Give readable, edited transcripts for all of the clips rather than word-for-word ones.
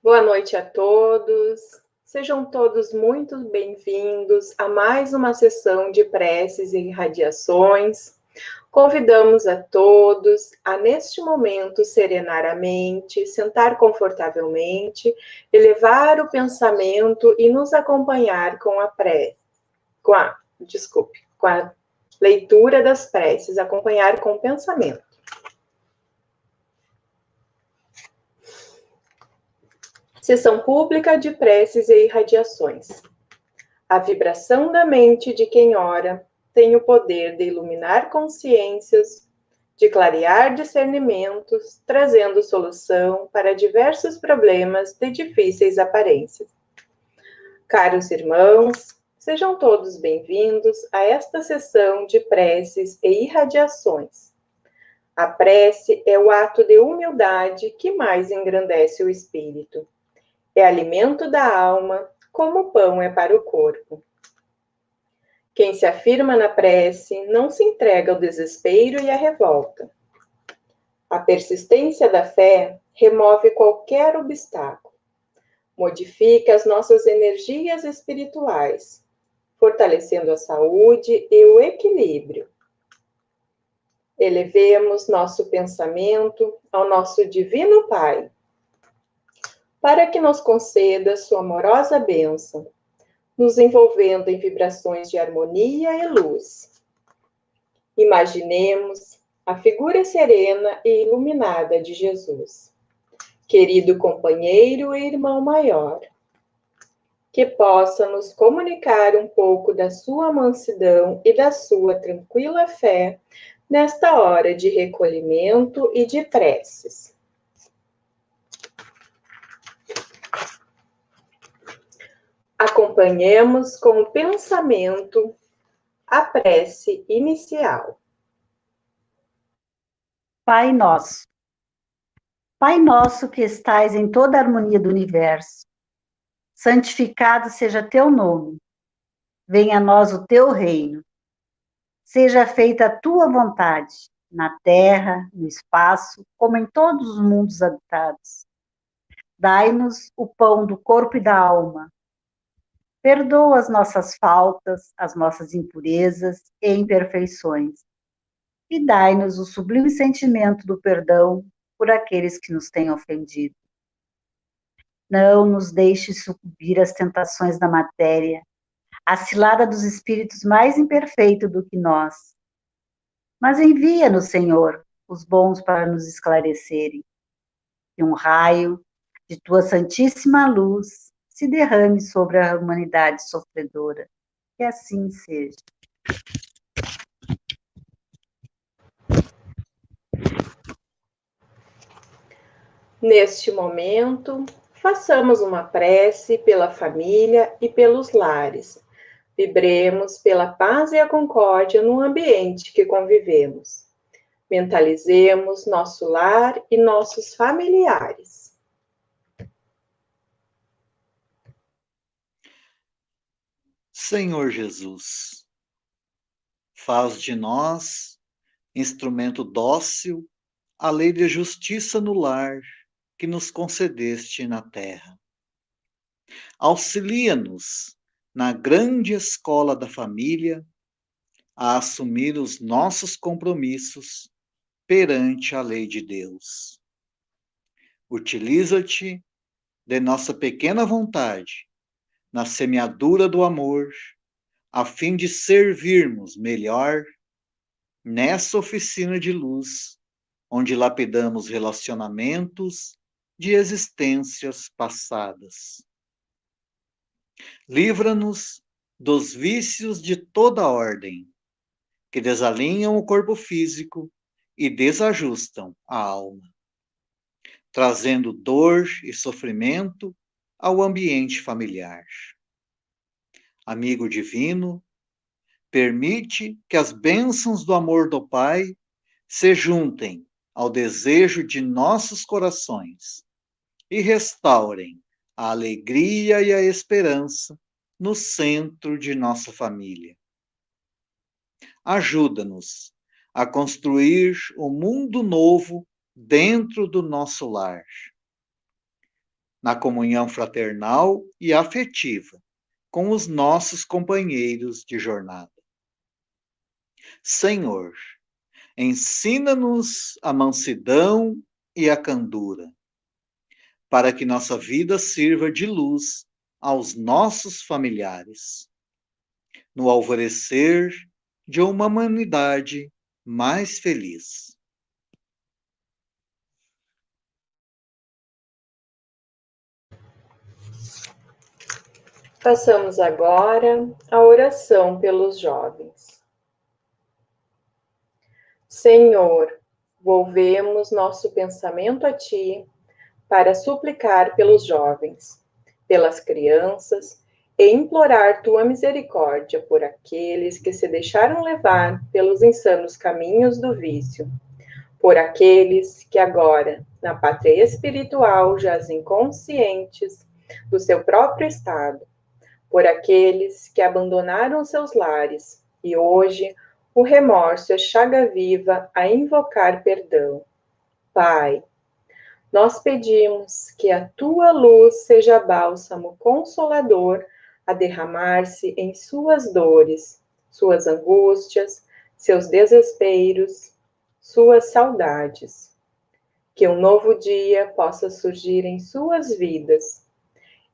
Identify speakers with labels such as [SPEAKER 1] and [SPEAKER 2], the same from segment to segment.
[SPEAKER 1] Boa noite a todos. Sejam todos muito bem-vindos a mais uma sessão de preces e irradiações. Convidamos a todos a, neste momento, serenar a mente, sentar confortavelmente, elevar o pensamento e nos acompanhar com a leitura das preces, acompanhar com o pensamento. Sessão pública de preces e irradiações. A vibração da mente de quem ora tem o poder de iluminar consciências, de clarear discernimentos, trazendo solução para diversos problemas de difíceis aparências. Caros irmãos, sejam todos bem-vindos a esta sessão de preces e irradiações. A prece é o ato de humildade que mais engrandece o espírito. É alimento da alma, como o pão é para o corpo. Quem se afirma na prece não se entrega ao desespero e à revolta. A persistência da fé remove qualquer obstáculo, modifica as nossas energias espirituais, fortalecendo a saúde e o equilíbrio. Elevemos nosso pensamento ao nosso Divino Pai, para que nos conceda sua amorosa bênção, nos envolvendo em vibrações de harmonia e luz. Imaginemos a figura serena e iluminada de Jesus, querido companheiro e irmão maior, que possa nos comunicar um pouco da sua mansidão e da sua tranquila fé nesta hora de recolhimento e de preces. Acompanhemos com o pensamento a prece inicial.
[SPEAKER 2] Pai nosso. Pai nosso que estais em toda a harmonia do universo, santificado seja teu nome. Venha a nós o teu reino. Seja feita a tua vontade, na terra, no espaço, como em todos os mundos habitados. Dai-nos o pão do corpo e da alma. Perdoa as nossas faltas, as nossas impurezas e imperfeições. E dai-nos o sublime sentimento do perdão por aqueles que nos têm ofendido. Não nos deixe sucumbir às tentações da matéria, à cilada dos espíritos mais imperfeitos do que nós. Mas envia-nos, Senhor, os bons para nos esclarecerem. Que um raio de tua santíssima luz se derrame sobre a humanidade sofredora. Que assim seja.
[SPEAKER 1] Neste momento, façamos uma prece pela família e pelos lares. Vibremos pela paz e a concórdia no ambiente que convivemos. Mentalizemos nosso lar e nossos familiares.
[SPEAKER 3] Senhor Jesus, faz de nós instrumento dócil à lei de justiça no lar que nos concedeste na terra. Auxilia-nos na grande escola da família a assumir os nossos compromissos perante a lei de Deus. Utiliza-te de nossa pequena vontade na semeadura do amor, a fim de servirmos melhor nessa oficina de luz, onde lapidamos relacionamentos de existências passadas. Livra-nos dos vícios de toda ordem, que desalinham o corpo físico e desajustam a alma, trazendo dor e sofrimento ao ambiente familiar. Amigo divino, permite que as bênçãos do amor do Pai se juntem ao desejo de nossos corações e restaurem a alegria e a esperança no centro de nossa família. Ajuda-nos a construir um mundo novo dentro do nosso lar. na comunhão fraternal e afetiva com os nossos companheiros de jornada. Senhor, ensina-nos a mansidão e a candura, para que nossa vida sirva de luz aos nossos familiares, no alvorecer de uma humanidade mais feliz.
[SPEAKER 1] Façamos agora a oração pelos jovens. Senhor, volvemos nosso pensamento a Ti para suplicar pelos jovens, pelas crianças e implorar Tua misericórdia por aqueles que se deixaram levar pelos insanos caminhos do vício, por aqueles que agora, na pátria espiritual, jazem conscientes do seu próprio estado, por aqueles que abandonaram seus lares e hoje o remorso é chaga viva a invocar perdão. Pai, nós pedimos que a tua luz seja bálsamo consolador a derramar-se em suas dores, suas angústias, seus desesperos, suas saudades. Que um novo dia possa surgir em suas vidas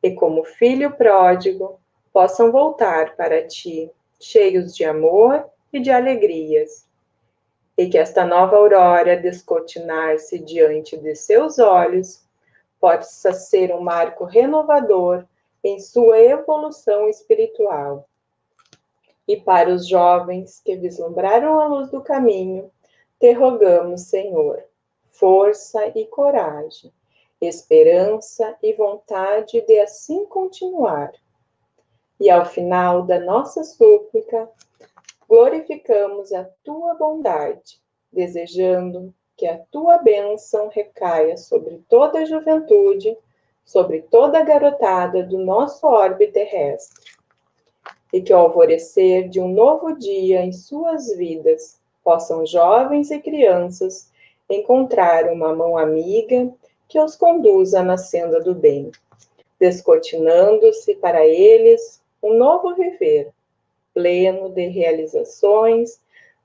[SPEAKER 1] e, como filho pródigo, possam voltar para ti, cheios de amor e de alegrias, e que esta nova aurora descortinar-se diante de seus olhos possa ser um marco renovador em sua evolução espiritual. E para os jovens que vislumbraram a luz do caminho, te rogamos, Senhor, força e coragem, esperança e vontade de assim continuar. E ao final da nossa súplica, glorificamos a tua bondade, desejando que a tua bênção recaia sobre toda a juventude, sobre toda a garotada do nosso orbe terrestre, e que ao alvorecer de um novo dia em suas vidas, possam jovens e crianças encontrar uma mão amiga que os conduza na senda do bem, descortinando-se para eles um novo viver, pleno de realizações,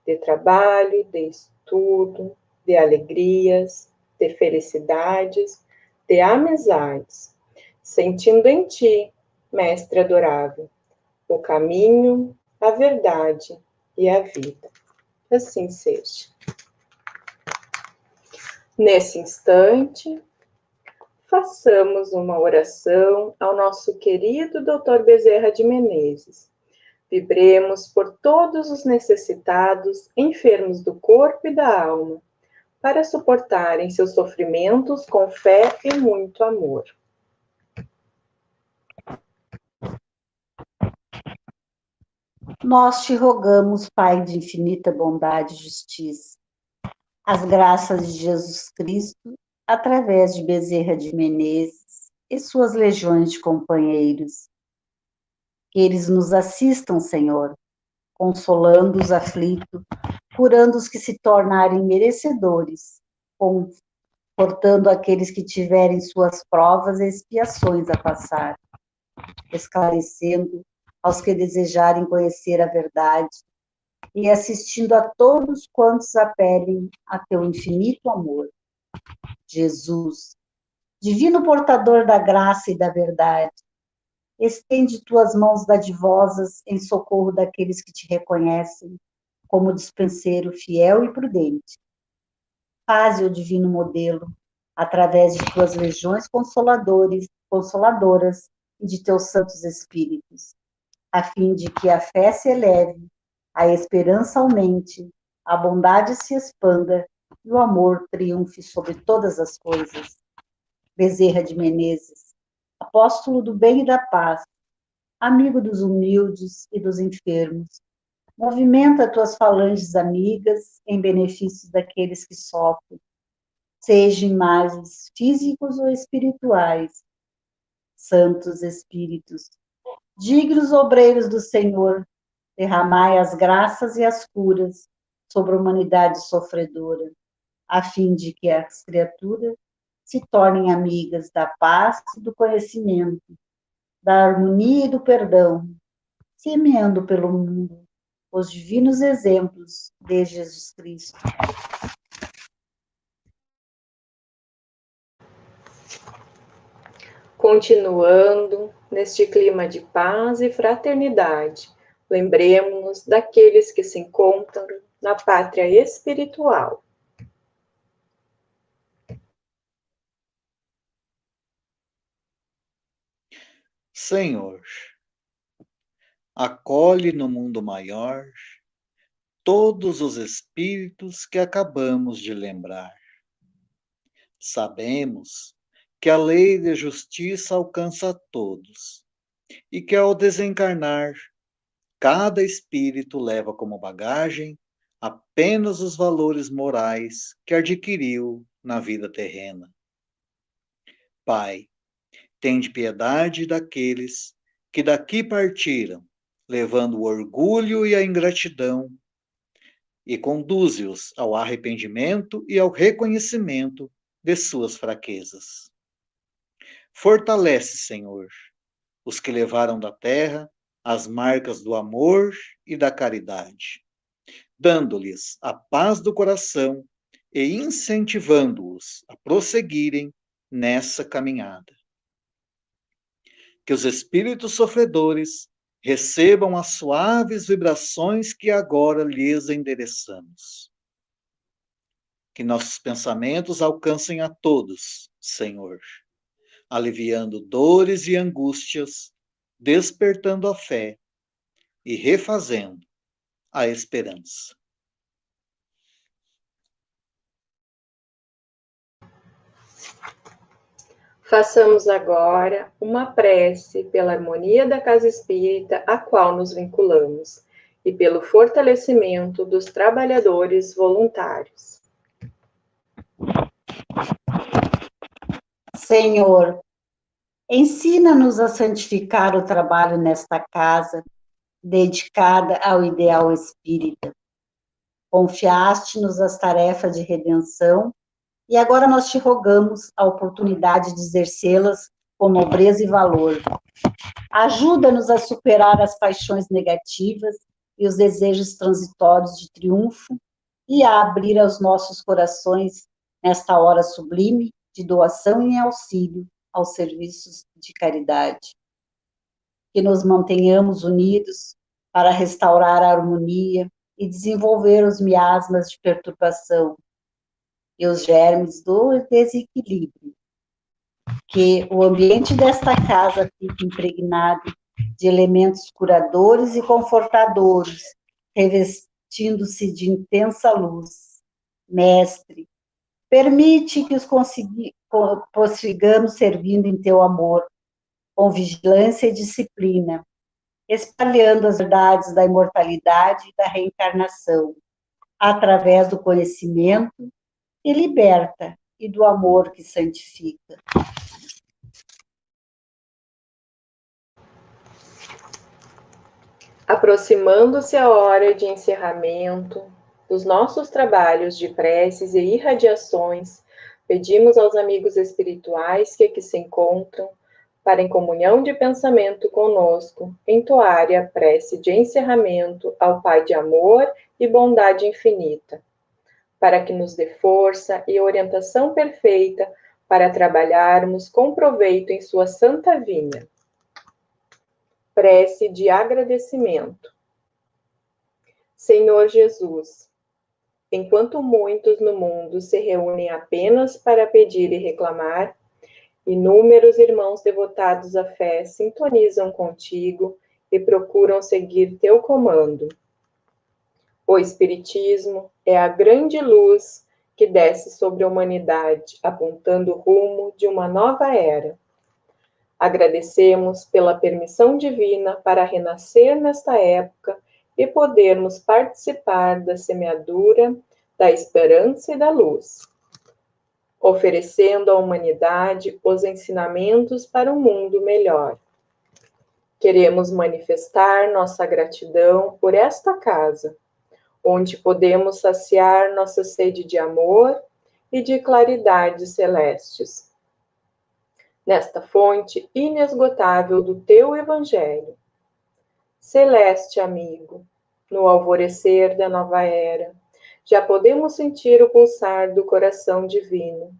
[SPEAKER 1] de trabalho, de estudo, de alegrias, de felicidades, de amizades, sentindo em ti, Mestre adorável, o caminho, a verdade e a vida. Assim seja. Nesse instante, façamos uma oração ao nosso querido Dr. Bezerra de Menezes. Vibremos por todos os necessitados, enfermos do corpo e da alma, para suportarem seus sofrimentos com fé e muito amor.
[SPEAKER 2] Nós te rogamos, Pai de infinita bondade e justiça, as graças de Jesus Cristo, através de Bezerra de Menezes e suas legiões de companheiros. Que eles nos assistam, Senhor, consolando os aflitos, curando os que se tornarem merecedores, confortando aqueles que tiverem suas provas e expiações a passar, esclarecendo aos que desejarem conhecer a verdade e assistindo a todos quantos apelem a teu infinito amor. Jesus, divino portador da graça e da verdade, estende tuas mãos dadivosas em socorro daqueles que te reconhecem como dispenseiro fiel e prudente. Faze o divino modelo através de tuas legiões consoladoras e de teus santos espíritos, a fim de que a fé se eleve, a esperança aumente, a bondade se expanda e o amor triunfe sobre todas as coisas. Bezerra de Menezes, apóstolo do bem e da paz, amigo dos humildes e dos enfermos, movimenta tuas falanges amigas em benefício daqueles que sofrem, sejam males físicos ou espirituais. Santos Espíritos, dignos obreiros do Senhor, derramai as graças e as curas sobre a humanidade sofredora, a fim de que as criaturas se tornem amigas da paz e do conhecimento, da harmonia e do perdão, semeando pelo mundo os divinos exemplos de Jesus Cristo.
[SPEAKER 1] Continuando neste clima de paz e fraternidade, lembremos-nos daqueles que se encontram na pátria espiritual.
[SPEAKER 3] Senhor, acolhe no mundo maior todos os espíritos que acabamos de lembrar. Sabemos que a lei de justiça alcança a todos e que ao desencarnar, cada espírito leva como bagagem apenas os valores morais que adquiriu na vida terrena. Pai, tende piedade daqueles que daqui partiram, levando o orgulho e a ingratidão, e conduze-os ao arrependimento e ao reconhecimento de suas fraquezas. Fortalece, Senhor, os que levaram da terra as marcas do amor e da caridade, dando-lhes a paz do coração e incentivando-os a prosseguirem nessa caminhada. Que os espíritos sofredores recebam as suaves vibrações que agora lhes endereçamos. Que nossos pensamentos alcancem a todos, Senhor, aliviando dores e angústias, despertando a fé e refazendo a esperança.
[SPEAKER 1] Façamos agora uma prece pela harmonia da casa espírita a qual nos vinculamos e pelo fortalecimento dos trabalhadores voluntários.
[SPEAKER 2] Senhor, ensina-nos a santificar o trabalho nesta casa, dedicada ao ideal espírita. Confiaste-nos as tarefas de redenção e agora nós te rogamos a oportunidade de exercê-las com nobreza e valor. Ajuda-nos a superar as paixões negativas e os desejos transitórios de triunfo e a abrir aos nossos corações, nesta hora sublime, de doação e auxílio aos serviços de caridade. Que nos mantenhamos unidos para restaurar a harmonia e desenvolver os miasmas de perturbação e os germes do desequilíbrio. Que o ambiente desta casa fique impregnado de elementos curadores e confortadores, revestindo-se de intensa luz. Mestre, permite que os prossigamos servindo em teu amor, com vigilância e disciplina, espalhando as verdades da imortalidade e da reencarnação, através do conhecimento que liberta e do amor que santifica.
[SPEAKER 1] Aproximando-se a hora de encerramento dos nossos trabalhos de preces e irradiações, pedimos aos amigos espirituais que aqui se encontram, para em comunhão de pensamento conosco, entoarem a prece de encerramento ao Pai de amor e bondade infinita, para que nos dê força e orientação perfeita para trabalharmos com proveito em sua santa vinha. Prece de agradecimento. Senhor Jesus, enquanto muitos no mundo se reúnem apenas para pedir e reclamar, inúmeros irmãos devotados à fé sintonizam contigo e procuram seguir teu comando. O Espiritismo é a grande luz que desce sobre a humanidade, apontando o rumo de uma nova era. Agradecemos pela permissão divina para renascer nesta época e podermos participar da semeadura da esperança e da luz, oferecendo à humanidade os ensinamentos para um mundo melhor. Queremos manifestar nossa gratidão por esta casa, onde podemos saciar nossa sede de amor e de claridades celestes. Nesta fonte inesgotável do teu Evangelho, celeste amigo, no alvorecer da nova era, já podemos sentir o pulsar do coração divino,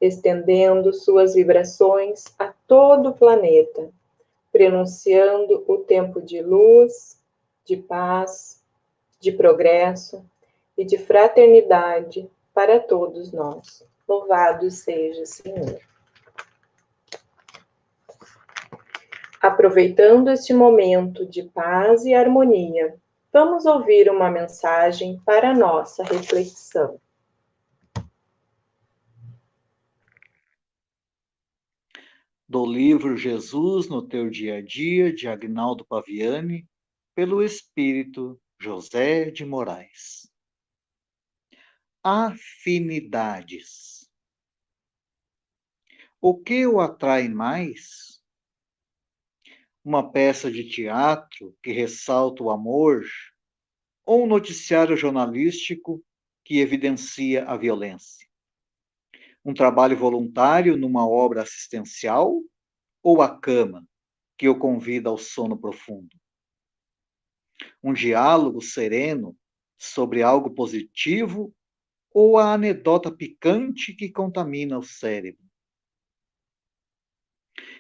[SPEAKER 1] estendendo suas vibrações a todo o planeta, prenunciando o tempo de luz, de paz, de progresso e de fraternidade para todos nós. Louvado seja o Senhor. Aproveitando este momento de paz e harmonia, vamos ouvir uma mensagem para a nossa reflexão.
[SPEAKER 3] Do livro Jesus no Teu Dia a Dia, de Agnaldo Paviani, pelo Espírito José de Moraes. Afinidades. O que o atrai mais? Uma peça de teatro que ressalta o amor ou um noticiário jornalístico que evidencia a violência? Um trabalho voluntário numa obra assistencial ou a cama que o convida ao sono profundo? Um diálogo sereno sobre algo positivo ou a anedota picante que contamina o cérebro?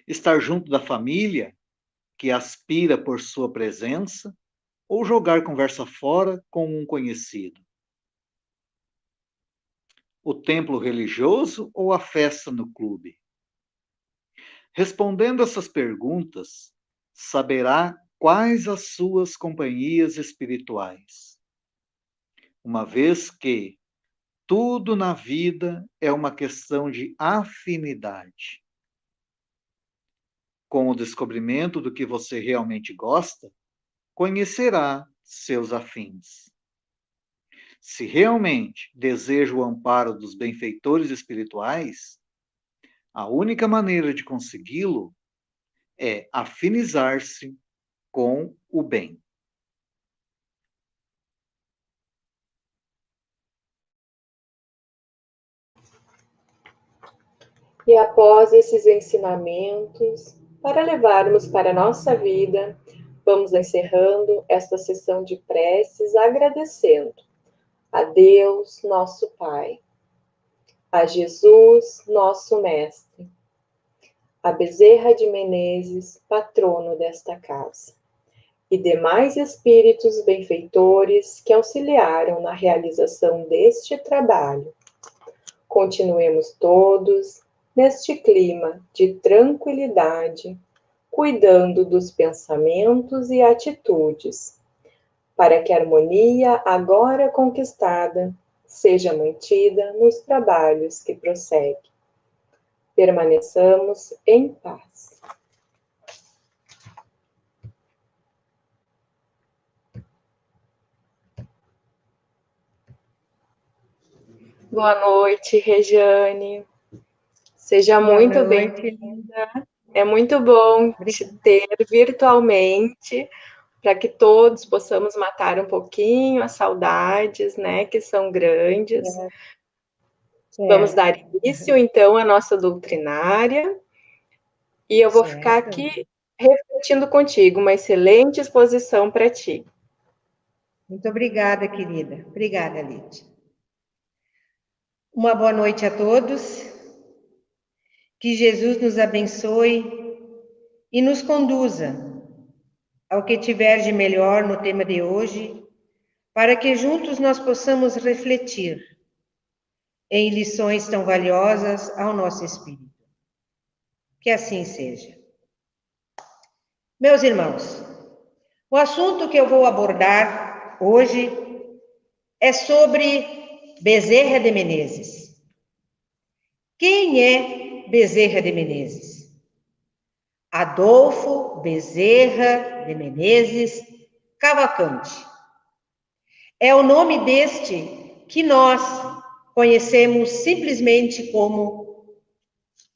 [SPEAKER 3] Estar junto da família, que aspira por sua presença, ou jogar conversa fora com um conhecido? O templo religioso ou a festa no clube? Respondendo essas perguntas, saberá quais as suas companhias espirituais, uma vez que tudo na vida é uma questão de afinidade. Com o descobrimento do que você realmente gosta, conhecerá seus afins. Se realmente deseja o amparo dos benfeitores espirituais, a única maneira de consegui-lo é afinizar-se com o bem.
[SPEAKER 1] E após esses ensinamentos, para levarmos para a nossa vida, vamos encerrando esta sessão de preces agradecendo a Deus, nosso Pai, a Jesus, nosso Mestre, a Bezerra de Menezes, patrono desta casa, e demais espíritos benfeitores que auxiliaram na realização deste trabalho. Continuemos todos neste clima de tranquilidade, cuidando dos pensamentos e atitudes, para que a harmonia agora conquistada seja mantida nos trabalhos que prosseguem. Permaneçamos em paz. Boa noite, Regiane. Seja muito bem-vinda. É muito bom te ter virtualmente, para que todos possamos matar um pouquinho as saudades, né, que são grandes. Vamos dar início, então, à nossa doutrinária, e eu vou ficar aqui refletindo contigo, uma excelente exposição para ti.
[SPEAKER 4] Muito obrigada, querida. Obrigada, Lídia. Uma boa noite a todos. Que Jesus nos abençoe e nos conduza ao que tiver de melhor no tema de hoje, para que juntos nós possamos refletir em lições tão valiosas ao nosso espírito. Que assim seja. Meus irmãos, o assunto que eu vou abordar hoje é sobre Bezerra de Menezes. Quem é Bezerra de Menezes? Adolfo Bezerra de Menezes Cavalcante. É o nome deste que nós conhecemos simplesmente como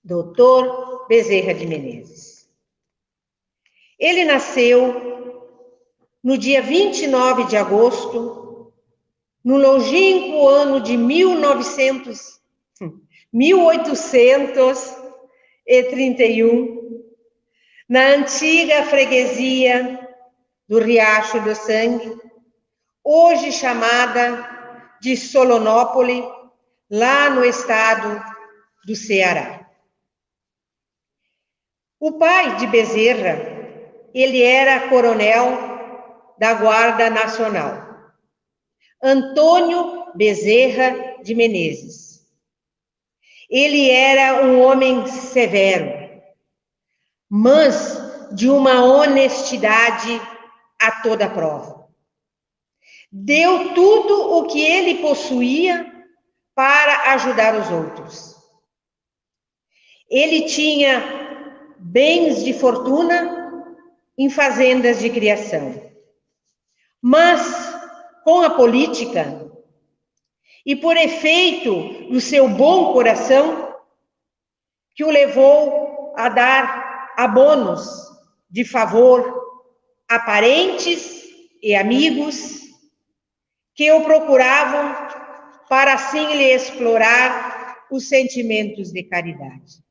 [SPEAKER 4] Dr. Bezerra de Menezes. Ele nasceu no dia 29 de agosto, no longínquo ano de 1900 1831, na antiga freguesia do Riacho do Sangue, hoje chamada de Solonópole, lá no estado do Ceará. O pai de Bezerra, ele era coronel da Guarda Nacional, Antônio Bezerra de Menezes. Ele era um homem severo, mas de uma honestidade a toda prova. Deu tudo o que ele possuía para ajudar os outros. Ele tinha bens de fortuna em fazendas de criação. Mas, com a política, e por efeito do seu bom coração, que o levou a dar abonos de favor a parentes e amigos que o procuravam para assim lhe explorar os sentimentos de caridade.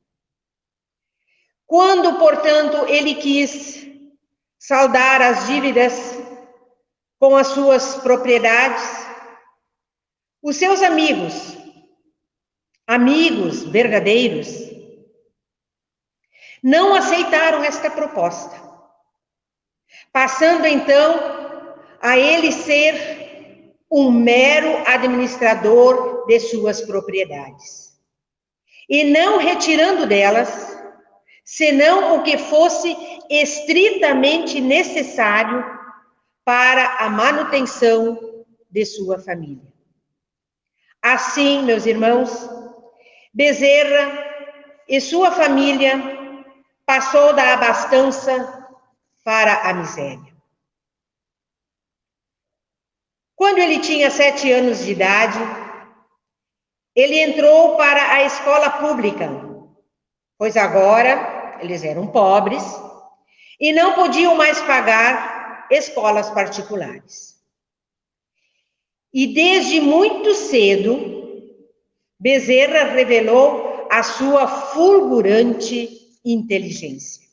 [SPEAKER 4] Quando, portanto, ele quis saldar as dívidas com as suas propriedades, os seus amigos verdadeiros, não aceitaram esta proposta, passando então a ele ser um mero administrador de suas propriedades, e não retirando delas, senão o que fosse estritamente necessário para a manutenção de sua família. Assim, meus irmãos, Bezerra e sua família passou da abastança para a miséria. Quando ele tinha 7 anos de idade, ele entrou para a escola pública, pois agora eles eram pobres e não podiam mais pagar escolas particulares. E desde muito cedo, Bezerra revelou a sua fulgurante inteligência.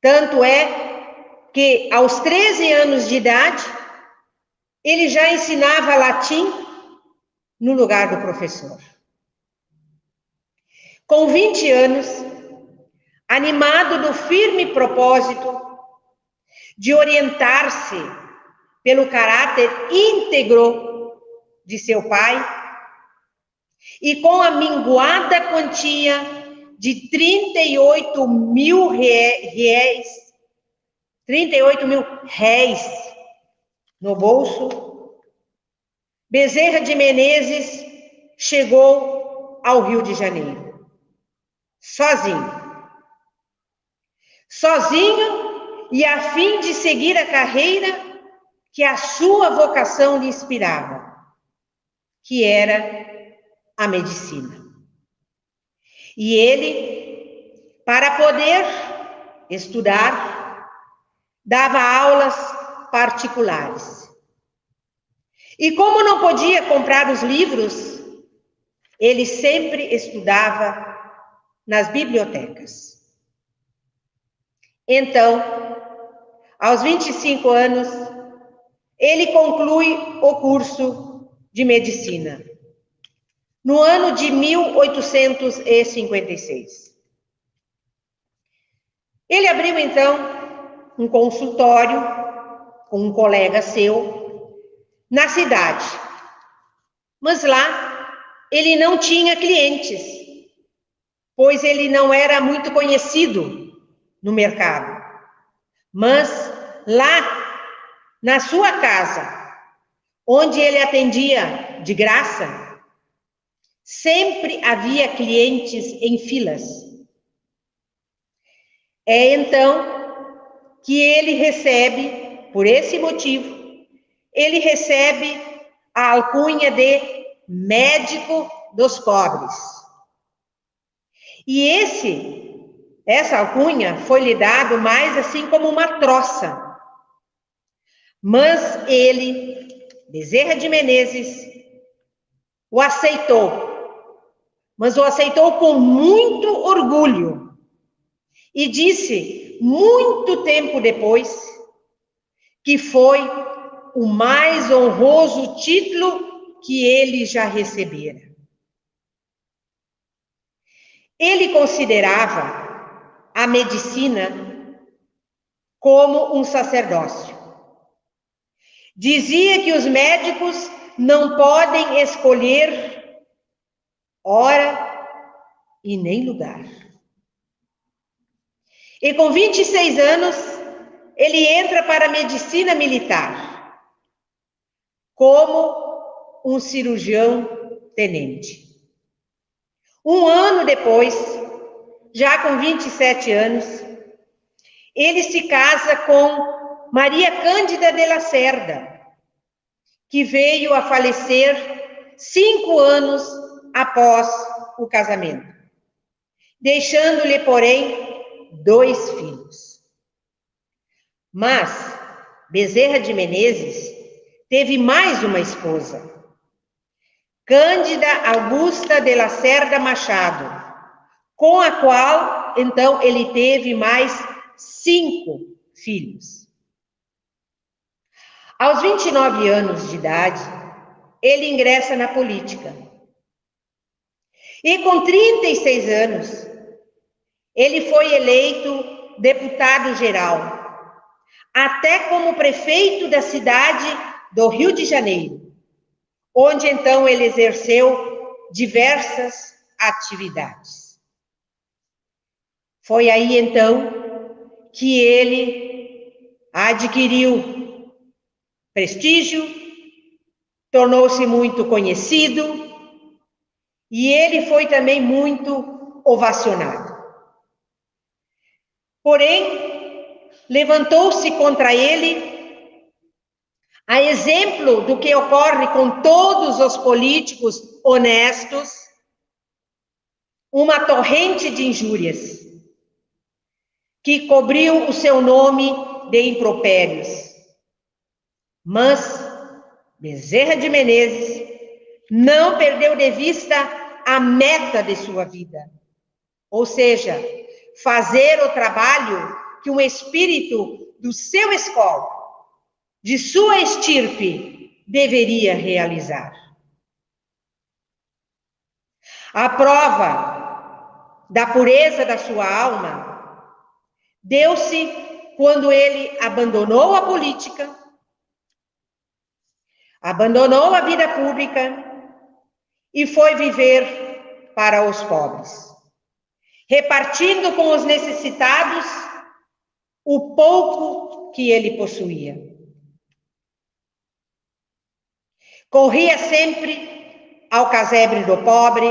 [SPEAKER 4] Tanto é que, aos 13 anos de idade, ele já ensinava latim no lugar do professor. Com 20 anos, animado do firme propósito de orientar-se pelo caráter íntegro de seu pai, e com a minguada quantia de 38 mil réis no bolso, Bezerra de Menezes chegou ao Rio de Janeiro, sozinho e a fim de seguir a carreira que a sua vocação lhe inspirava, que era a medicina. E ele, para poder estudar, dava aulas particulares. E como não podia comprar os livros, ele sempre estudava nas bibliotecas. Então, aos 25 anos, ele conclui o curso de medicina, no ano de 1856. Ele abriu, então, um consultório com um colega seu na cidade. Mas lá ele não tinha clientes, pois ele não era muito conhecido no mercado. Mas lá, na sua casa, onde ele atendia de graça, sempre havia clientes em filas. É então que ele recebe, por esse motivo, ele recebe a alcunha de médico dos pobres. E essa alcunha foi lhe dado mais assim como uma troça. Mas ele, Bezerra de Menezes, o aceitou mas o aceitou com muito orgulho e disse, muito tempo depois, que foi o mais honroso título que ele já recebera. Ele considerava a medicina como um sacerdócio. Dizia que os médicos não podem escolher hora e nem lugar. E com 26 anos, ele entra para a medicina militar, como um cirurgião tenente. Um ano depois, já com 27 anos, ele se casa com Maria Cândida de Lacerda, que veio a falecer 5 anos após o casamento, deixando-lhe, porém, 2 filhos. Mas Bezerra de Menezes teve mais uma esposa, Cândida Augusta de Lacerda Machado, com a qual, então, ele teve mais 5 filhos. Aos 29 anos de idade, ele ingressa na política. E com 36 anos, ele foi eleito deputado-geral, até como prefeito da cidade do Rio de Janeiro, onde então ele exerceu diversas atividades. Foi aí então que ele adquiriu prestígio, tornou-se muito conhecido e ele foi também muito ovacionado. Porém, levantou-se contra ele, a exemplo do que ocorre com todos os políticos honestos, uma torrente de injúrias que cobriu o seu nome de impropérios. Mas Bezerra de Menezes não perdeu de vista a meta de sua vida, ou seja, fazer o trabalho que um espírito do seu escola, de sua estirpe, deveria realizar. A prova da pureza da sua alma deu-se quando ele abandonou a política, abandonou a vida pública e foi viver para os pobres, repartindo com os necessitados o pouco que ele possuía. Corria sempre ao casebre do pobre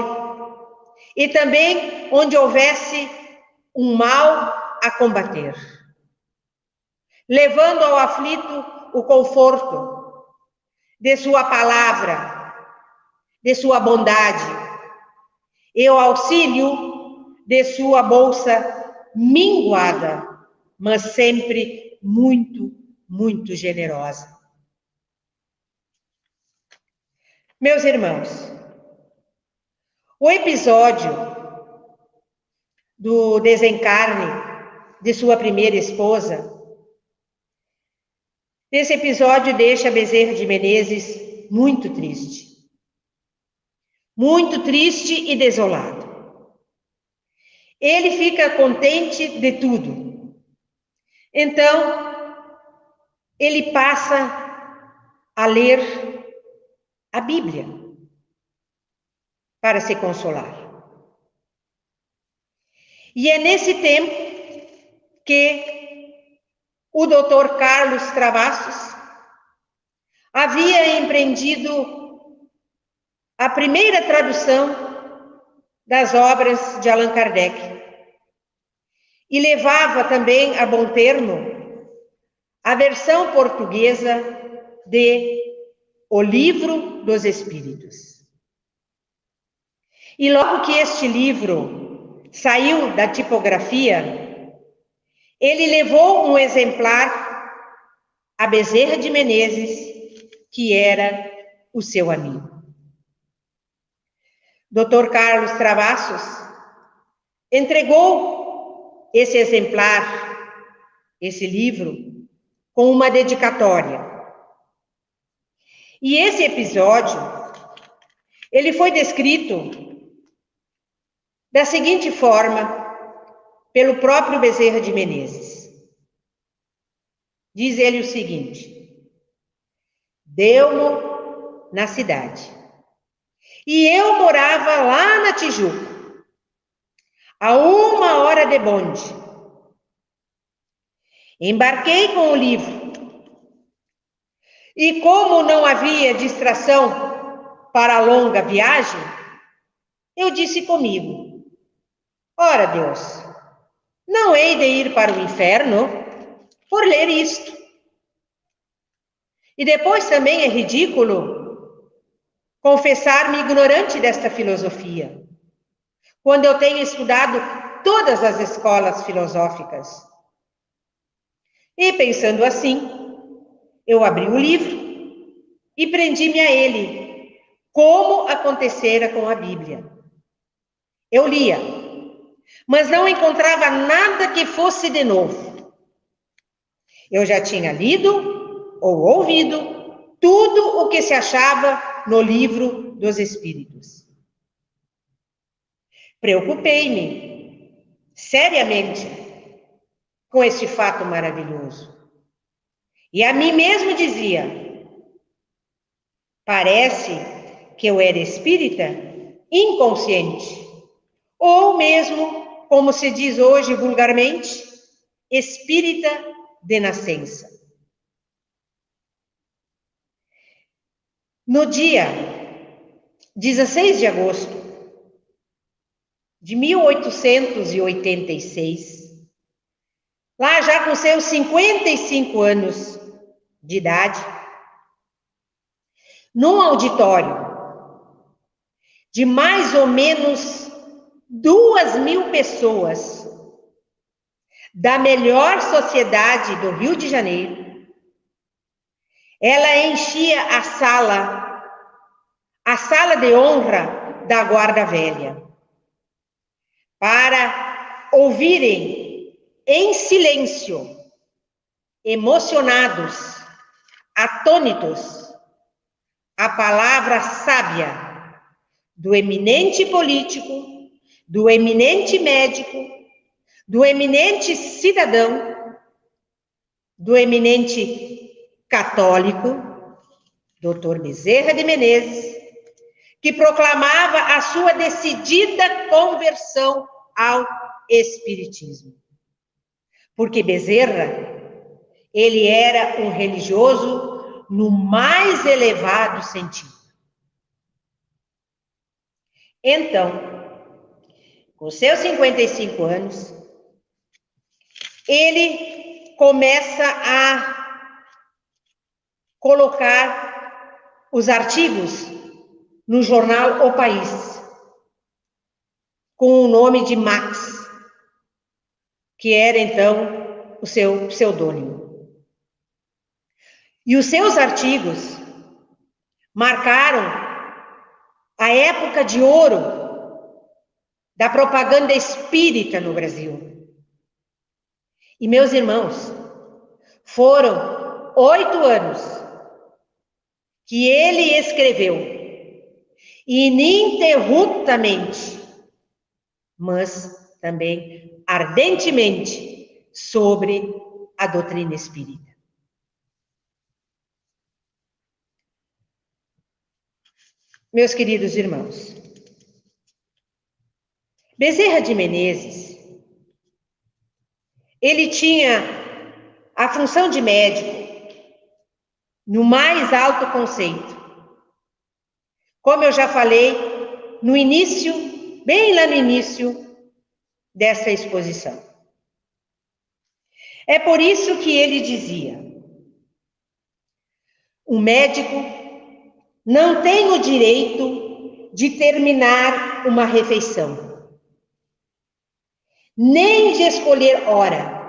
[SPEAKER 4] e também onde houvesse um mal a combater, levando ao aflito o conforto de sua palavra, de sua bondade e o auxílio de sua bolsa minguada, mas sempre muito, muito generosa. Meus irmãos, o episódio do desencarne de sua primeira esposa, esse episódio deixa Bezerra de Menezes muito triste e desolado. Ele fica contente de tudo. Então, ele passa a ler a Bíblia para se consolar. E é nesse tempo que o Dr. Carlos Travassos havia empreendido a primeira tradução das obras de Allan Kardec e levava também a bom termo a versão portuguesa de O Livro dos Espíritos. E logo que este livro saiu da tipografia, ele levou um exemplar a Bezerra de Menezes, que era o seu amigo. Dr. Carlos Travassos, entregou esse exemplar, esse livro, com uma dedicatória. E esse episódio, ele foi descrito da seguinte forma pelo próprio Bezerra de Menezes. Diz ele o seguinte: deu-mo na cidade. E eu morava lá na Tijuca, a 1 hora de bonde. Embarquei com o livro. E como não havia distração para a longa viagem, eu disse comigo: ora, Deus, não hei de ir para o inferno por ler isto. E depois também é ridículo confessar-me ignorante desta filosofia, quando eu tenho estudado todas as escolas filosóficas. E pensando assim, eu abri o livro e prendi-me a ele, como acontecera com a Bíblia. Eu lia, mas não encontrava nada que fosse de novo. Eu já tinha lido ou ouvido tudo o que se achava no livro dos Espíritos. Preocupei-me seriamente com este fato maravilhoso. E a mim mesmo dizia: parece que eu era espírita inconsciente, ou mesmo, como se diz hoje vulgarmente, espírita de nascença. No dia 16 de agosto de 1886, lá já com seus 55 anos de idade, num auditório de mais ou menos 2.000 pessoas da melhor sociedade do Rio de Janeiro, ela enchia a sala de honra da Guarda Velha, para ouvirem em silêncio, emocionados, atônitos, a palavra sábia do eminente político, do eminente médico, do eminente cidadão, do eminente católico, Dr. Bezerra de Menezes, que proclamava a sua decidida conversão ao espiritismo. Porque Bezerra, ele era um religioso no mais elevado sentido. Então, com seus 55 anos, ele começa a colocar os artigos no jornal O País, com o nome de Max, que era então o seu pseudônimo. E os seus artigos marcaram a época de ouro da propaganda espírita no Brasil. E, meus irmãos, foram 8 anos que ele escreveu ininterruptamente, mas também ardentemente, sobre a doutrina espírita. Meus queridos irmãos, Bezerra de Menezes, ele tinha a função de médico no mais alto conceito. Como eu já falei no início, bem lá no início dessa exposição. É por isso que ele dizia: o médico não tem o direito de terminar uma refeição, nem de escolher hora,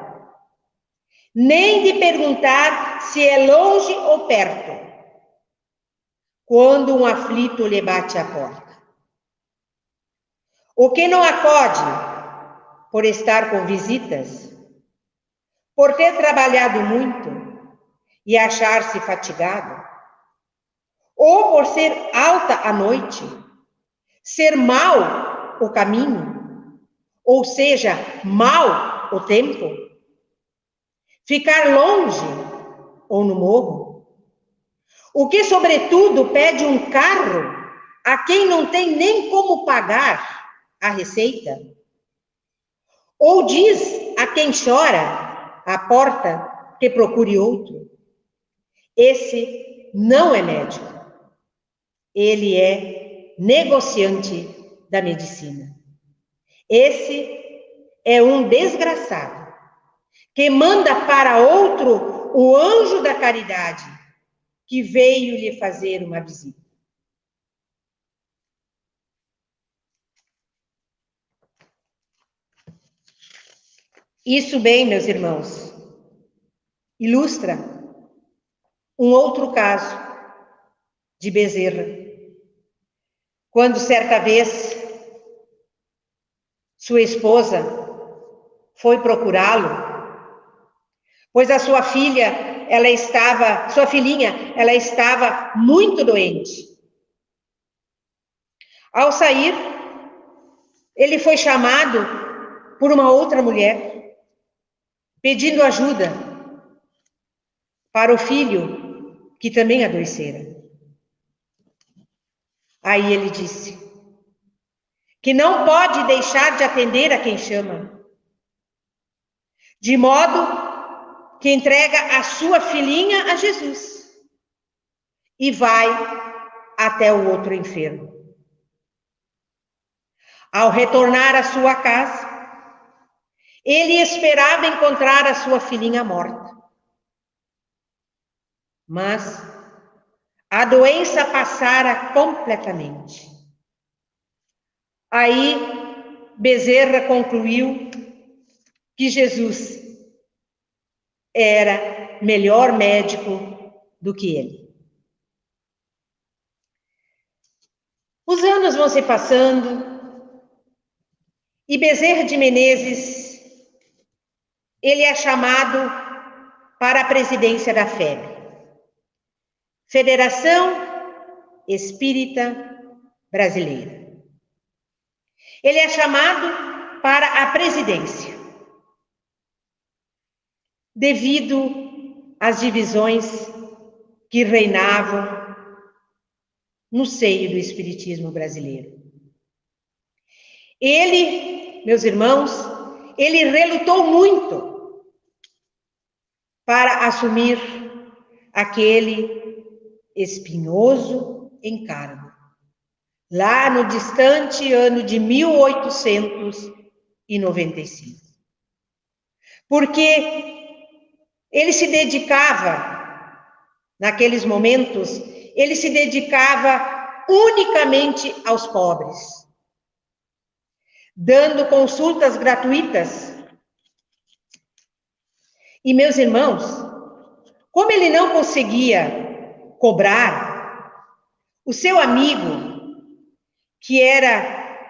[SPEAKER 4] nem de perguntar se é longe ou perto, quando um aflito lhe bate à porta. O que não acode por estar com visitas, por ter trabalhado muito e achar-se fatigado, ou por ser alta a noite, ser mau o caminho, ou seja, mau o tempo, ficar longe ou no morro, o que, sobretudo, pede um carro a quem não tem nem como pagar a receita, ou diz a quem chora à porta que procure outro. Esse não é médico, ele é negociante da medicina. Esse é um desgraçado que manda para outro o anjo da caridade que veio lhe fazer uma visita. Isso bem, meus irmãos, ilustra um outro caso de Bezerra, quando certa vez sua esposa foi procurá-lo, pois a sua filhinha, ela estava muito doente. Ao sair, ele foi chamado por uma outra mulher, pedindo ajuda para o filho que também adoecera. Aí ele disse que não pode deixar de atender a quem chama, de modo que entrega a sua filhinha a Jesus e vai até o outro enfermo. Ao retornar à sua casa, ele esperava encontrar a sua filhinha morta. Mas a doença passara completamente. Aí Bezerra concluiu que Jesus era melhor médico do que ele. Os anos vão se passando e Bezerra de Menezes, ele é chamado para a presidência da FEB, Federação Espírita Brasileira. Ele é chamado para a presidência, devido às divisões que reinavam no seio do espiritismo brasileiro. Ele, meus irmãos, ele relutou muito para assumir aquele espinhoso encargo, lá no distante ano de 1895. Porque ele se dedicava, naqueles momentos, ele se dedicava unicamente aos pobres, dando consultas gratuitas. E, meus irmãos, como ele não conseguia cobrar, o seu amigo, que era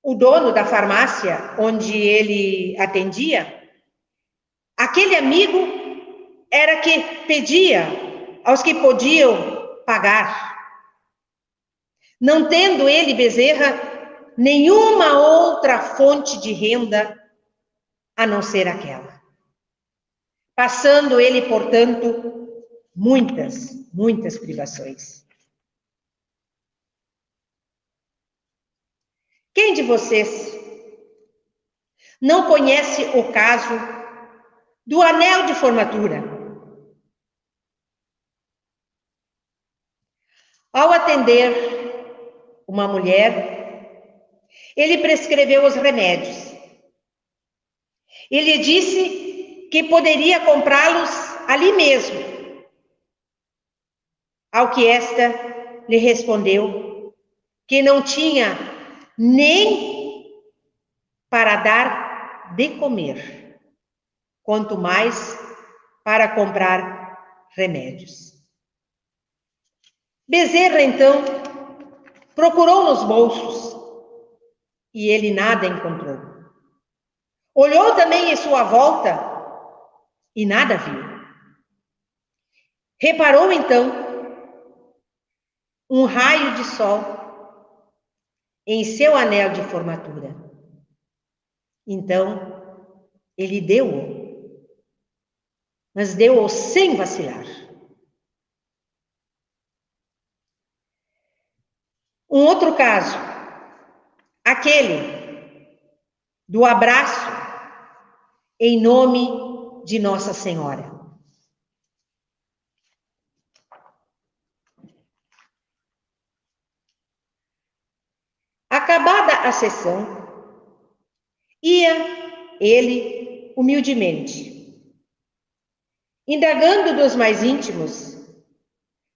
[SPEAKER 4] o dono da farmácia onde ele atendia, aquele amigo era que pedia aos que podiam pagar, não tendo ele, Bezerra, nenhuma outra fonte de renda a não ser aquela. Passando ele, portanto, muitas privações. Quem de vocês não conhece o caso do anel de formatura? Ao atender uma mulher, ele prescreveu os remédios. Ele disse que poderia comprá-los ali mesmo. Ao que esta lhe respondeu que não tinha nem para dar de comer, quanto mais para comprar remédios. Bezerra, então, procurou nos bolsos e ele nada encontrou. Olhou também em sua volta e nada viu. Reparou então um raio de sol em seu anel de formatura. Então, ele deu-o, mas deu-o sem vacilar. Um outro caso, aquele do abraço em nome de Nossa Senhora. Acabada a sessão, ia ele humildemente, indagando dos mais íntimos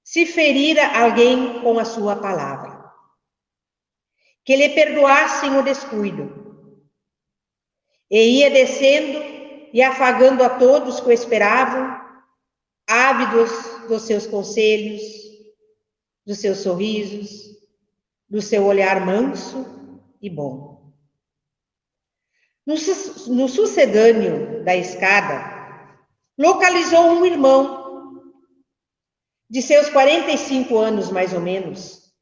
[SPEAKER 4] se ferira alguém com a sua palavra, que lhe perdoassem o descuido, e ia descendo e afagando a todos que o esperavam, ávidos dos seus conselhos, dos seus sorrisos, do seu olhar manso e bom. No sucedâneo da escada, localizou um irmão de seus 45 anos, mais ou menos,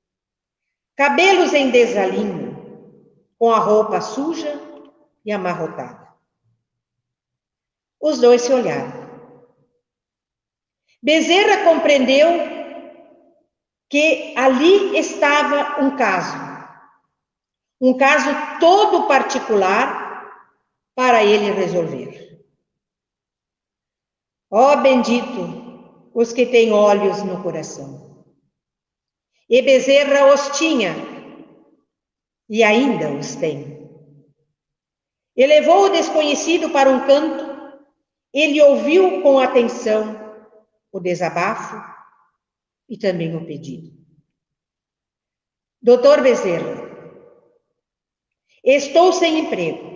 [SPEAKER 4] cabelos em desalinho, com a roupa suja e amarrotada. Os dois se olharam. Bezerra compreendeu que ali estava um caso todo particular para ele resolver. Ó bendito os que têm olhos no coração. E Bezerra os tinha, e ainda os tem. Elevou o desconhecido para um canto, ele ouviu com atenção o desabafo e também o pedido. Doutor Bezerra, estou sem emprego,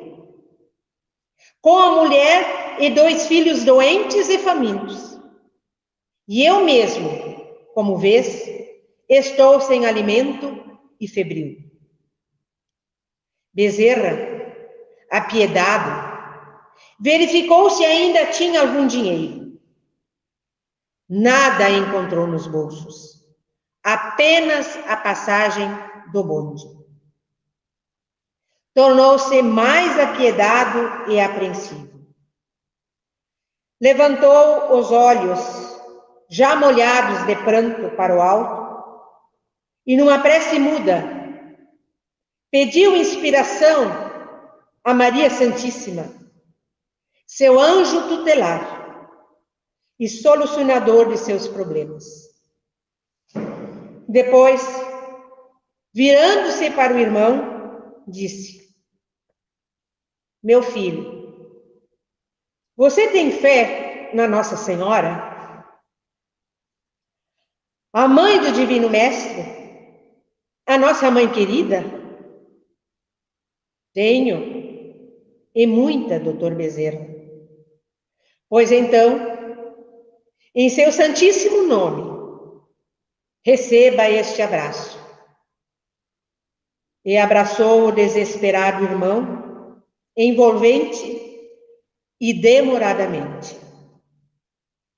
[SPEAKER 4] com a mulher e 2 filhos doentes e famintos. E eu mesmo, como vês, estou sem alimento e febril. Bezerra, apiedado, verificou se ainda tinha algum dinheiro. Nada encontrou nos bolsos, apenas a passagem do bonde. Tornou-se mais apiedado e apreensivo. Levantou os olhos, já molhados de pranto, para o alto, e numa prece muda, pediu inspiração a Maria Santíssima, seu anjo tutelar e solucionador de seus problemas. Depois, virando-se para o irmão, disse: meu filho, você tem fé na Nossa Senhora? A mãe do Divino Mestre? A nossa mãe querida? Tenho, e muita, doutor Bezerra. Pois então, em seu santíssimo nome, receba este abraço. E abraçou o desesperado irmão, envolvente e demoradamente.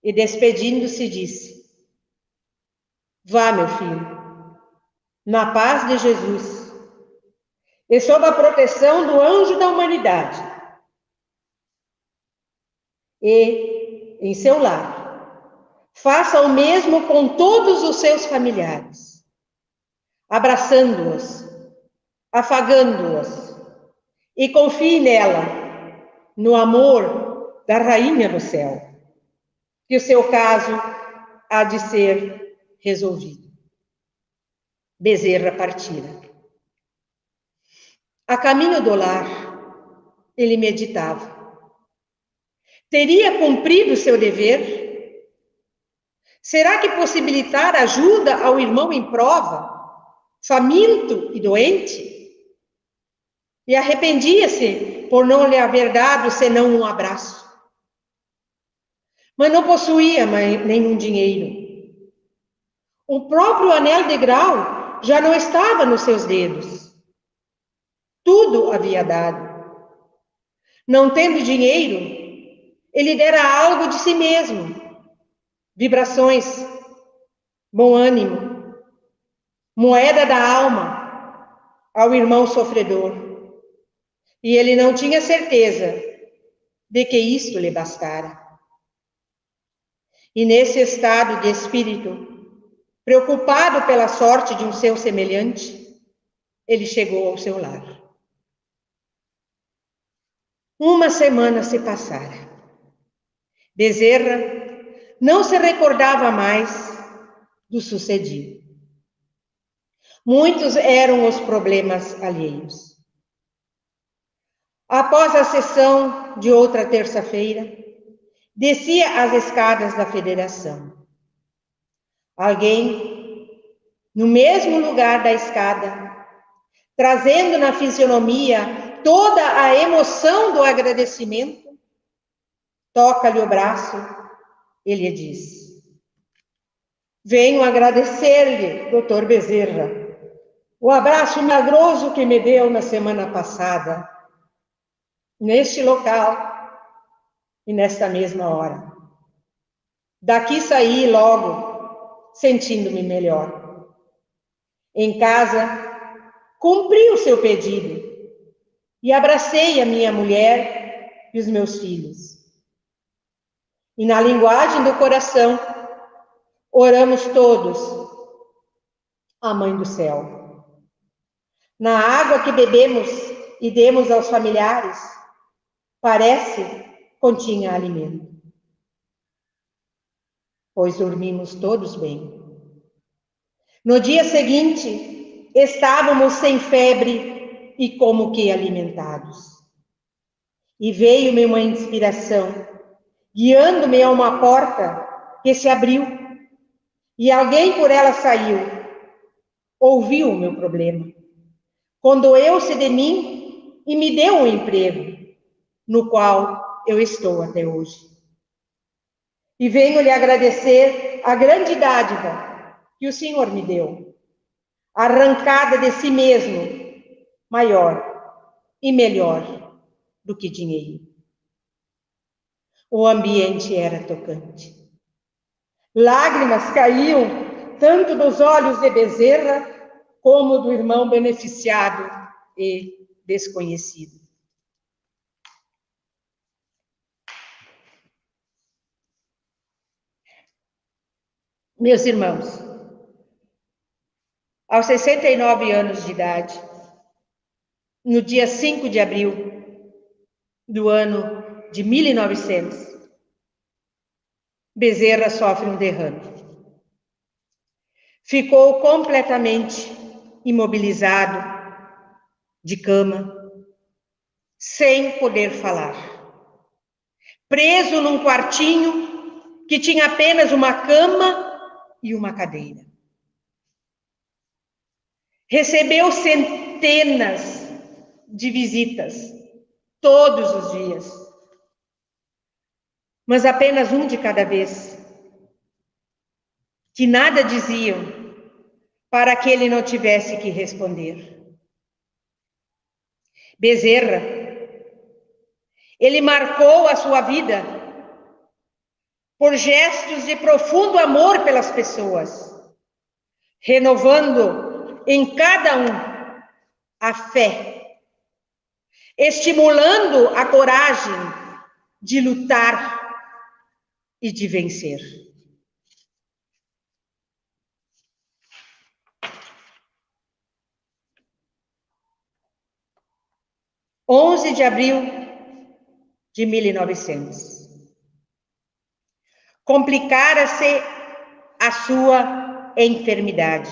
[SPEAKER 4] E despedindo-se, disse: vá, meu filho, na paz de Jesus, e sob a proteção do anjo da humanidade. E, em seu lar, faça o mesmo com todos os seus familiares, abraçando-os, afagando-os, e confie nela, no amor da Rainha do Céu, que o seu caso há de ser resolvido. Bezerra partira. A caminho do lar, ele meditava. Teria cumprido seu dever? Será que possibilitar ajuda ao irmão em prova, faminto e doente? E arrependia-se por não lhe haver dado senão um abraço. Mas não possuía nenhum dinheiro. O próprio anel de grau já não estava nos seus dedos. Tudo havia dado. Não tendo dinheiro, ele dera algo de si mesmo. Vibrações, bom ânimo, moeda da alma ao irmão sofredor. E ele não tinha certeza de que isto lhe bastara. E nesse estado de espírito, preocupado pela sorte de um seu semelhante, ele chegou ao seu lar. Uma semana se passara. Bezerra não se recordava mais do sucedido. Muitos eram os problemas alheios. Após a sessão de outra terça-feira, descia as escadas da federação. Alguém, no mesmo lugar da escada, trazendo na fisionomia toda a emoção do agradecimento, toca-lhe o braço e lhe diz: venho agradecer-lhe, doutor Bezerra, o abraço milagroso que me deu na semana passada, neste local e nesta mesma hora. Daqui saí logo, sentindo-me melhor. Em casa, cumpri o seu pedido e abracei a minha mulher e os meus filhos. E na linguagem do coração, oramos todos à Mãe do Céu. Na água que bebemos e demos aos familiares, parece continha alimento. Pois dormimos todos bem. No dia seguinte, estávamos sem febre e como que alimentados. E veio-me uma inspiração, guiando-me a uma porta que se abriu, e alguém por ela saiu, ouviu o meu problema, condoeu-se de mim e me deu um emprego, no qual eu estou até hoje. E venho lhe agradecer a grande dádiva que o Senhor me deu, arrancada de si mesmo, maior e melhor do que dinheiro. O ambiente era tocante. Lágrimas caíam tanto dos olhos de Bezerra como do irmão beneficiado e desconhecido. Meus irmãos, aos 69 anos de idade, no dia 5 de abril do ano de 1900, Bezerra sofre um derrame. Ficou completamente imobilizado, de cama, sem poder falar. Preso num quartinho que tinha apenas uma cama e uma cadeira. Recebeu centenas de visitas, todos os dias, mas apenas um de cada vez, que nada diziam para que ele não tivesse que responder. Bezerra, ele marcou a sua vida por gestos de profundo amor pelas pessoas, renovando em cada um a fé, estimulando a coragem de lutar e de vencer. – 11 de abril de 1900. Complicara-se a sua enfermidade.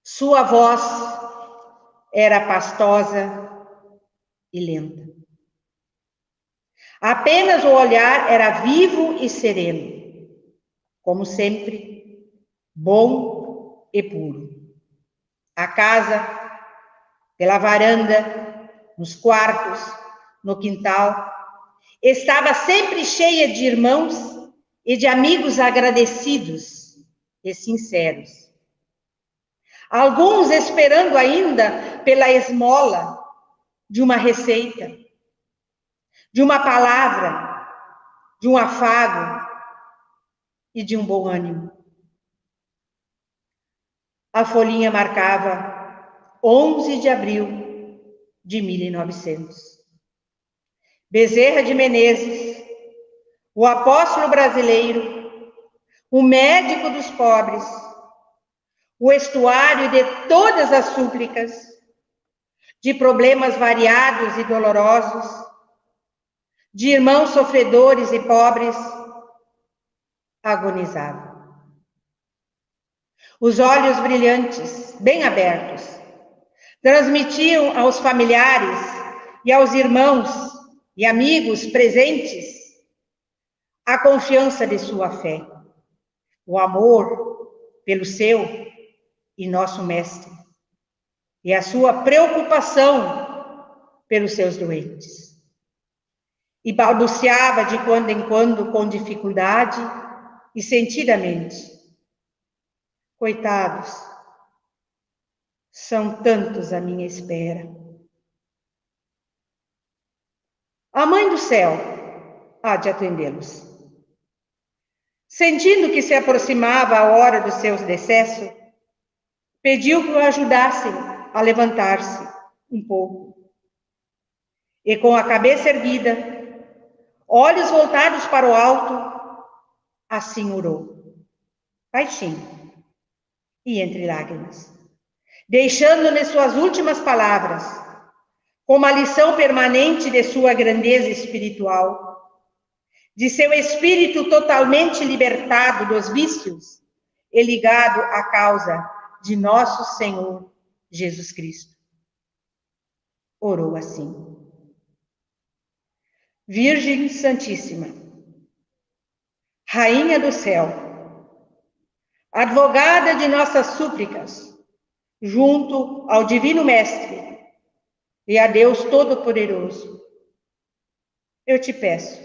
[SPEAKER 4] Sua voz era pastosa e lenta. Apenas o olhar era vivo e sereno, como sempre, bom e puro. A casa, pela varanda, nos quartos, no quintal, estava sempre cheia de irmãos e de amigos agradecidos e sinceros. Alguns esperando ainda pela esmola de uma receita, de uma palavra, de um afago e de um bom ânimo. A folhinha marcava 11 de abril de 1900. Bezerra de Menezes, o apóstolo brasileiro, o médico dos pobres, o estuário de todas as súplicas, de problemas variados e dolorosos, de irmãos sofredores e pobres, agonizava. Os olhos brilhantes, bem abertos, transmitiam aos familiares e aos irmãos e amigos presentes a confiança de sua fé, o amor pelo seu e nosso Mestre, e a sua preocupação pelos seus doentes. E balbuciava de quando em quando com dificuldade e sentidamente: coitados, são tantos à minha espera. A Mãe do Céu há de atendê-los. Sentindo que se aproximava a hora do seu decesso, pediu que o ajudassem a levantar-se um pouco. E com a cabeça erguida, olhos voltados para o alto, assim orou, baixinho e entre lágrimas, deixando-lhe suas últimas palavras, como a lição permanente de sua grandeza espiritual, de seu espírito totalmente libertado dos vícios e ligado à causa de nosso Senhor Jesus Cristo. Orou assim: Virgem Santíssima, Rainha do céu, advogada de nossas súplicas, junto ao Divino Mestre e a Deus Todo-Poderoso, eu te peço,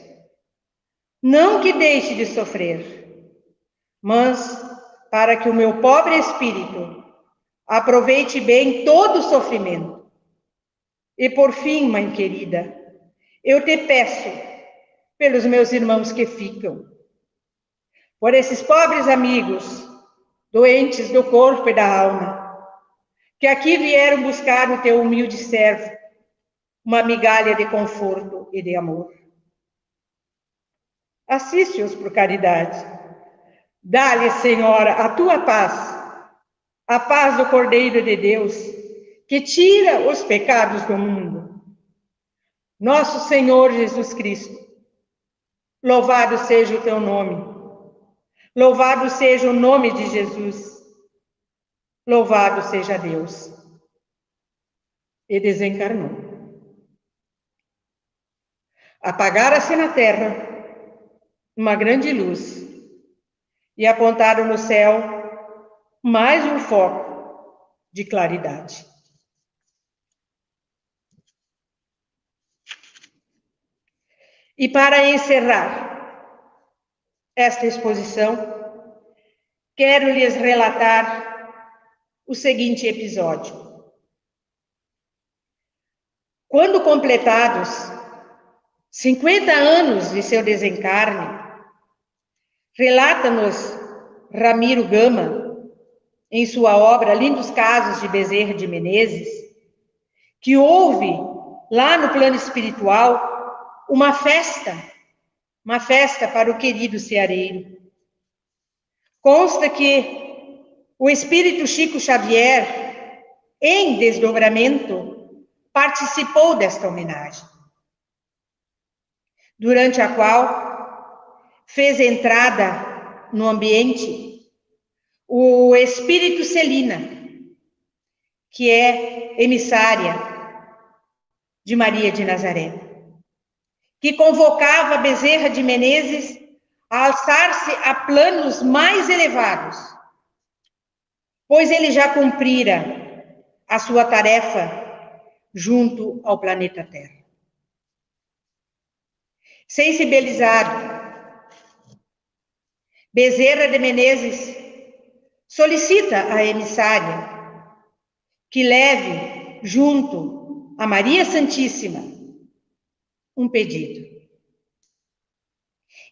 [SPEAKER 4] não que deixe de sofrer, mas para que o meu pobre espírito aproveite bem todo o sofrimento. E por fim, Mãe querida, eu te peço pelos meus irmãos que ficam, por esses pobres amigos, doentes do corpo e da alma, que aqui vieram buscar no teu humilde servo uma migalha de conforto e de amor. Assiste-os por caridade. Dá-lhe, Senhora, a tua paz, a paz do Cordeiro de Deus, que tira os pecados do mundo. Nosso Senhor Jesus Cristo, louvado seja o teu nome. Louvado seja o nome de Jesus. Louvado seja Deus. E desencarnou. Apagara-se na terra uma grande luz e apontaram no céu mais um foco de claridade. E para encerrar esta exposição, quero lhes relatar o seguinte episódio. Quando completados 50 anos de seu desencarne, relata-nos Ramiro Gama, em sua obra Lindos Casos de Bezerra de Menezes, que houve lá no plano espiritual uma festa para o querido ceareiro. Consta que o espírito Chico Xavier, em desdobramento, participou desta homenagem, durante a qual fez entrada no ambiente o espírito Celina, que é emissária de Maria de Nazaré, que convocava Bezerra de Menezes a alçar-se a planos mais elevados, pois ele já cumprira a sua tarefa junto ao planeta Terra. Sensibilizado, Bezerra de Menezes solicita à emissária que leve junto a Maria Santíssima um pedido.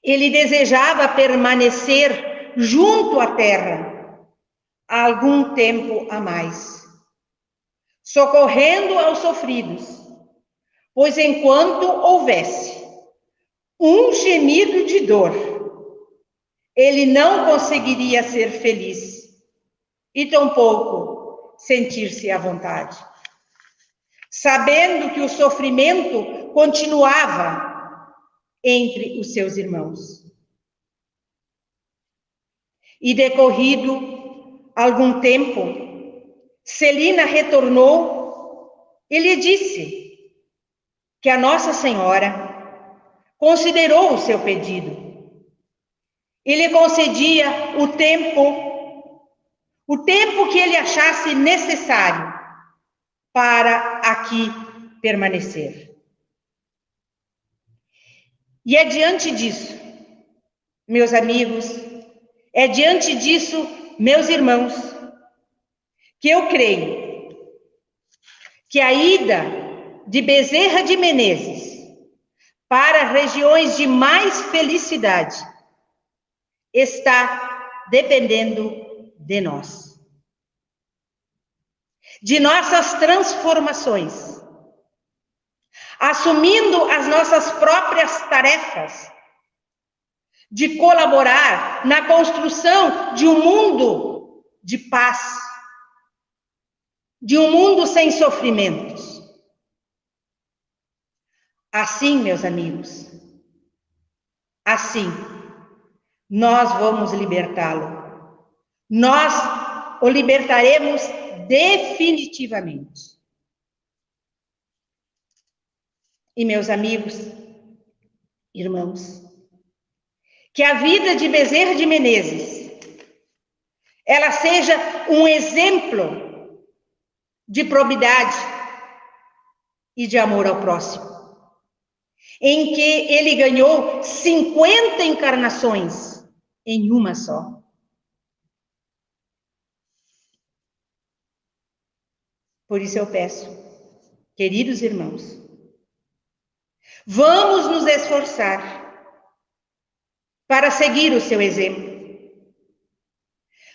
[SPEAKER 4] Ele desejava permanecer junto à terra há algum tempo a mais, socorrendo aos sofridos, pois enquanto houvesse um gemido de dor, ele não conseguiria ser feliz e tampouco sentir-se à vontade, sabendo que o sofrimento continuava entre os seus irmãos. E decorrido algum tempo, Celina retornou e lhe disse que a Nossa Senhora considerou o seu pedido e lhe concedia o tempo que ele achasse necessário para aqui permanecer. E é diante disso, meus amigos, é diante disso, meus irmãos, que eu creio que a ida de Bezerra de Menezes para regiões de mais felicidade está dependendo de nós, de nossas transformações, assumindo as nossas próprias tarefas, de colaborar na construção de um mundo de paz, de um mundo sem sofrimentos. Assim, meus amigos, assim, nós vamos libertá-lo. Nós o libertaremos definitivamente. E, meus amigos, irmãos, que a vida de Bezerra de Menezes, ela seja um exemplo de probidade e de amor ao próximo, em que ele ganhou 50 encarnações em uma só. Por isso eu peço, queridos irmãos, vamos nos esforçar para seguir o seu exemplo.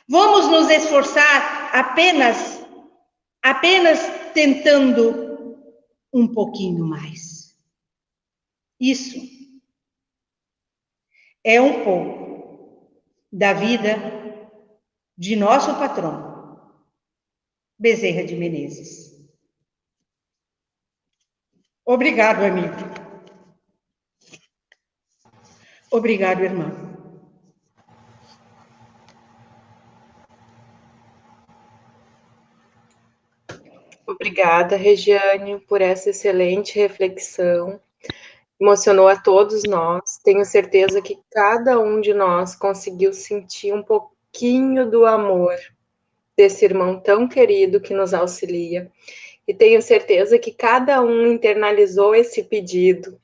[SPEAKER 4] Vamos nos esforçar apenas tentando um pouquinho mais. Isso é um pouco da vida de nosso patrono, Bezerra de Menezes. Obrigado, amigo. Obrigado, irmão.
[SPEAKER 1] Obrigada, Regiane, por essa excelente reflexão. Emocionou a todos nós. Tenho certeza que cada um de nós conseguiu sentir um pouquinho do amor desse irmão tão querido que nos auxilia. E tenho certeza que cada um internalizou esse pedido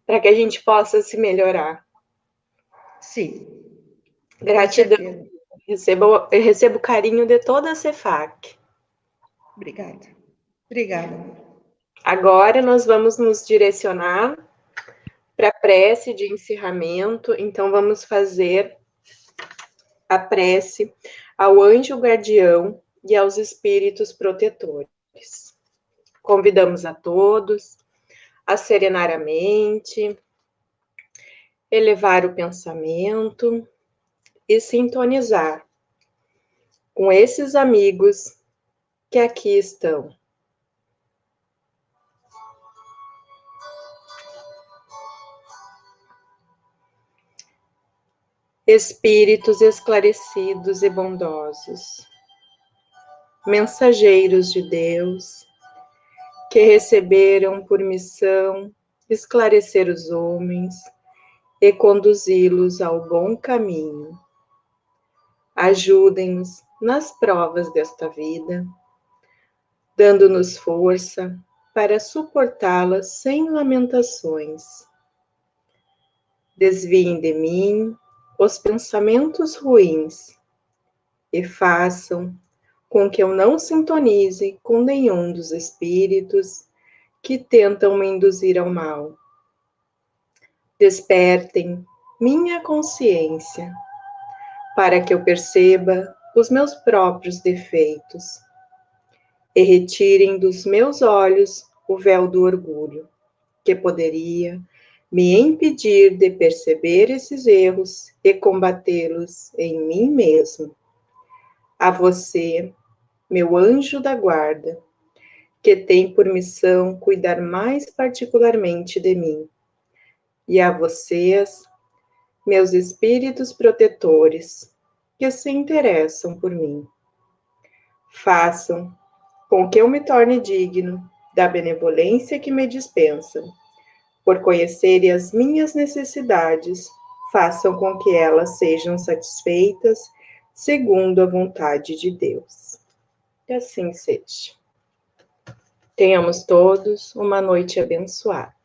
[SPEAKER 1] para que a gente possa se melhorar.
[SPEAKER 4] Sim.
[SPEAKER 1] Gratidão. Recebo o carinho de toda a CEFAC.
[SPEAKER 4] Obrigada. Obrigada.
[SPEAKER 1] Agora nós vamos nos direcionar para a prece de encerramento. Então vamos fazer a prece ao anjo guardião e aos espíritos protetores. Convidamos a todos a serenar a mente, elevar o pensamento e sintonizar com esses amigos que aqui estão. Espíritos esclarecidos e bondosos, mensageiros de Deus, que receberam por missão esclarecer os homens e conduzi-los ao bom caminho. Ajudem-nos nas provas desta vida, dando-nos força para suportá-las sem lamentações. Desviem de mim os pensamentos ruins e façam com que eu não sintonize com nenhum dos espíritos que tentam me induzir ao mal. Despertem minha consciência para que eu perceba os meus próprios defeitos e retirem dos meus olhos o véu do orgulho, que poderia me impedir de perceber esses erros e combatê-los em mim mesmo. A você, meu anjo da guarda, que tem por missão cuidar mais particularmente de mim, e a vocês, meus espíritos protetores, que se interessam por mim. Façam com que eu me torne digno da benevolência que me dispensam. Por conhecerem as minhas necessidades, façam com que elas sejam satisfeitas segundo a vontade de Deus. Que assim seja. Tenhamos todos uma noite abençoada.